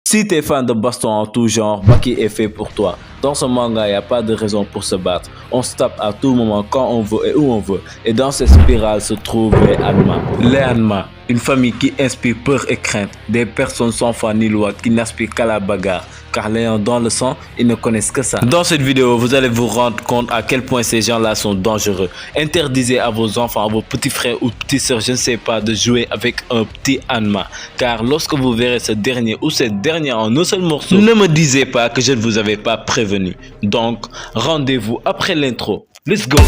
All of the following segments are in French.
Si t'es fan de baston en tout genre, Baki est fait pour toi. Dans ce manga, il n'y a pas de raison pour se battre. On se tape à tout moment, quand on veut et où on veut. Et dans cette spirale se trouvent les Hanma. Les Hanma, une famille qui inspire peur et crainte. Des personnes sans foi ni loi qui n'aspirent qu'à la bagarre. Car l'ayant dans le sang, ils ne connaissent que ça. Dans cette vidéo, vous allez vous rendre compte à quel point ces gens-là sont dangereux. Interdisez à vos enfants, à vos petits frères ou petites sœurs, je ne sais pas, de jouer avec un petit Hanma. Car lorsque vous verrez ce dernier ou cette dernière en un seul morceau, ne me disez pas que je ne vous avais pas prévenu. Donc, rendez-vous après l'intro. Let's go!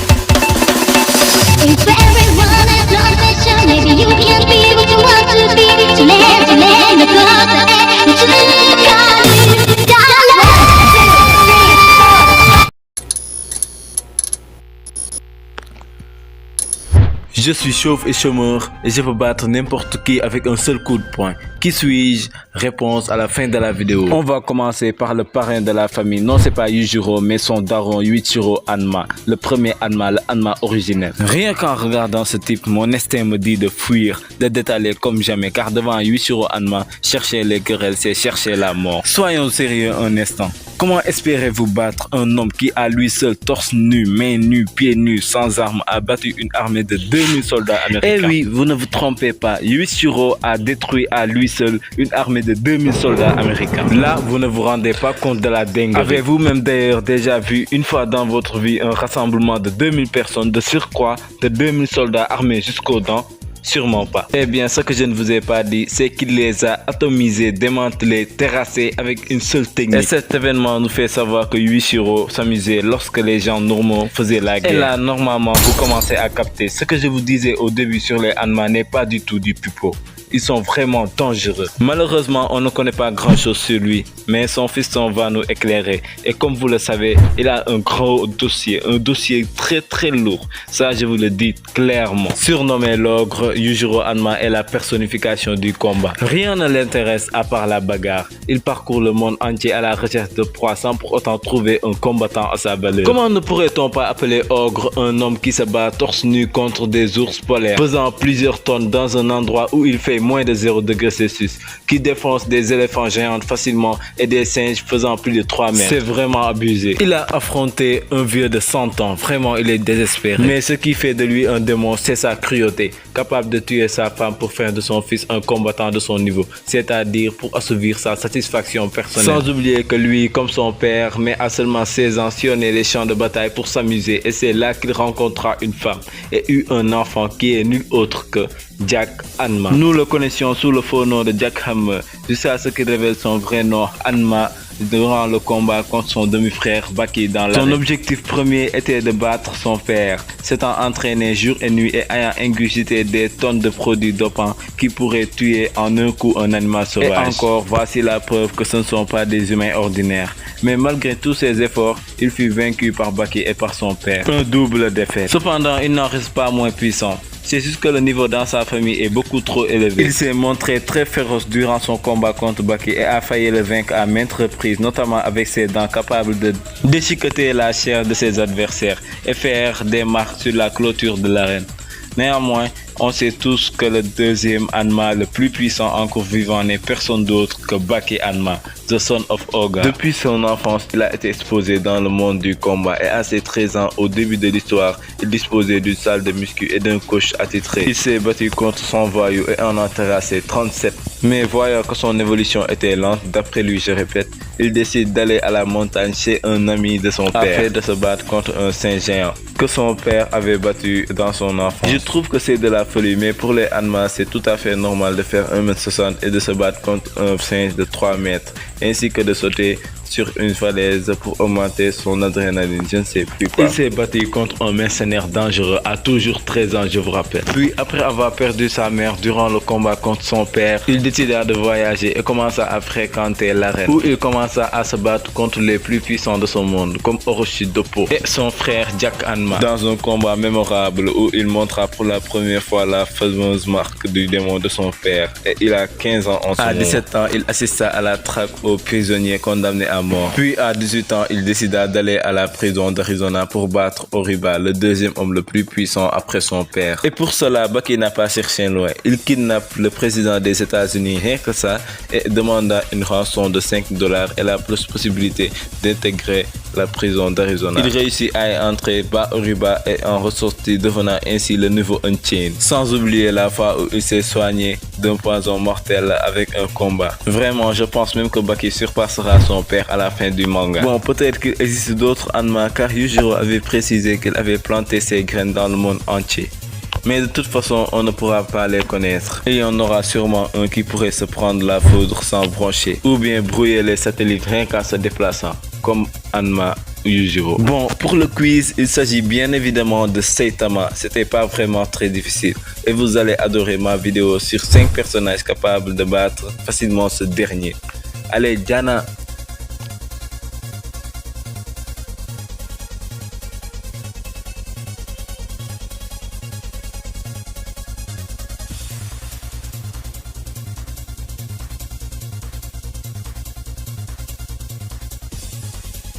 Je suis chauve et chômeur et je peux battre n'importe qui avec un seul coup de poing. Qui suis-je? Réponse à la fin de la vidéo. On va commencer par le parrain de la famille. Non, c'est pas Yujiro, mais son daron Yuichiro Hanma. Le premier Hanma, le Hanma originel. Rien qu'en regardant ce type, mon instinct me dit de fuir, de détaler comme jamais. Car devant Yuichiro Hanma, chercher les querelles, c'est chercher la mort. Soyons sérieux un instant. Comment espérez-vous battre un homme qui, à lui seul, torse nu, mains nues, pieds nus, sans armes, a battu une armée de 2000 soldats américains? Eh oui, vous ne vous trompez pas, Yuichiro a détruit à lui seul une armée de 2000 soldats américains. Là, vous ne vous rendez pas compte de la dinguerie. Avez-vous même d'ailleurs déjà vu une fois dans votre vie un rassemblement de 2000 personnes, de surcroît de 2000 soldats armés jusqu'aux dents? Sûrement pas. Eh bien, ce que je ne vous ai pas dit, c'est qu'il les a atomisés, démantelés, terrassés avec une seule technique. Et cet événement nous fait savoir que Yuichiro s'amusait lorsque les gens normaux faisaient la guerre. Et là, normalement, vous commencez à capter. Ce que je vous disais au début sur les Hanma n'est pas du tout du pipeau. Ils sont vraiment dangereux. Malheureusement, on ne connaît pas grand chose sur lui, mais son fiston va nous éclairer. Et comme vous le savez, il a un gros dossier, un dossier très lourd. Ça, je vous le dis clairement. Surnommé l'ogre, Yujiro Hanma est la personnification du combat. Rien ne l'intéresse à part la bagarre. Il parcourt le monde entier à la recherche de proie sans pour autant trouver un combattant à sa valeur. Comment ne pourrait-on pas appeler ogre un homme qui se bat torse nu contre des ours polaires, pesant plusieurs tonnes dans un endroit où il fait moins de 0 degrés Celsius, qui défonce des éléphants géants facilement et des singes faisant plus de 3 mètres. C'est vraiment abusé. Il a affronté un vieux de 100 ans. Vraiment, il est désespéré. Mais ce qui fait de lui un démon, c'est sa cruauté. Capable de tuer sa femme pour faire de son fils un combattant de son niveau, c'est-à-dire pour assouvir sa satisfaction personnelle. Sans oublier que lui, comme son père, mais à seulement 16 ans, sillonnait les champs de bataille pour s'amuser, et c'est là qu'il rencontra une femme et eut un enfant qui est nul autre que Jack Hanma. Nous le connaissions sous le faux nom de Jack Hammer, jusqu'à ce qu'il révèle son vrai nom, Hanma, durant le combat contre son demi-frère Baki dans l'arène. Son objectif premier était de battre son père, s'étant entraîné jour et nuit et ayant ingurgité des tonnes de produits dopants qui pourraient tuer en un coup un animal sauvage. Et encore, voici la preuve que ce ne sont pas des humains ordinaires. Mais malgré tous ses efforts, il fut vaincu par Baki et par son père. Un double défaite. Cependant, il n'en reste pas moins puissant. C'est juste que le niveau dans sa famille est beaucoup trop élevé. Il s'est montré très féroce durant son combat contre Baki et a failli le vaincre à maintes reprises, notamment avec ses dents capables de déchiqueter la chair de ses adversaires et faire des marques sur la clôture de l'arène. Néanmoins, on sait tous que le deuxième Hanma le plus puissant encore vivant n'est personne d'autre que Baki Hanma, the son of Oga. Depuis son enfance, il a été exposé dans le monde du combat et à ses 13 ans, au début de l'histoire, il disposait d'une salle de muscu et d'un coach attitré. Il s'est battu contre son voyou et en a terrassé 37. Mais voyant que son évolution était lente, d'après lui, je répète, il décide d'aller à la montagne chez un ami de son père afin de se battre contre un singe géant que son père avait battu dans son enfance. Je trouve que c'est de la folie, mais pour les Hanma, c'est tout à fait normal de faire 1m60 et de se battre contre un singe de 3 mètres, ainsi que de sauter sur une falaise pour augmenter son adrénaline, je ne sais plus quoi. Il s'est battu contre un mercenaire dangereux à toujours 13 ans, je vous rappelle. Puis après avoir perdu sa mère durant le combat contre son père, il décida de voyager et commença à fréquenter l'arène, où il commença à se battre contre les plus puissants de son monde, comme Orochi Doppo et son frère Jack Hanma, dans un combat mémorable où il montra pour la première fois la fameuse marque du démon de son père. Et il a 15 ans en ce moment. À 17 ans, il assista à la traque aux prisonniers condamnés à mort. Puis à 18 ans, il décida d'aller à la prison d'Arizona pour battre Oriba, le deuxième homme le plus puissant après son père. Et pour cela, Baki n'a pas cherché loin. Il kidnappe le président des États-Unis, rien que ça, et demanda une rançon de $5 et la possibilité d'intégrer la prison d'Arizona. Il réussit à y entrer, bat Oriba et en ressortit, devenant ainsi le nouveau Unchained. Sans oublier la fois où il s'est soigné d'un poison mortel avec un combat. Vraiment, je pense même que Baki surpassera son père à la fin du manga. Bon, peut-être qu'il existe d'autres Hanma car Yujiro avait précisé qu'il avait planté ses graines dans le monde entier. Mais de toute façon, on ne pourra pas les connaître. Et il y en aura sûrement un qui pourrait se prendre la foudre sans broncher. Ou bien brouiller les satellites rien qu'en se déplaçant. Comme Hanma ou Yujiro. Bon, pour le quiz, il s'agit bien évidemment de Saitama. C'était pas vraiment très difficile. Et vous allez adorer ma vidéo sur 5 personnages capables de battre facilement ce dernier. Allez, Diana!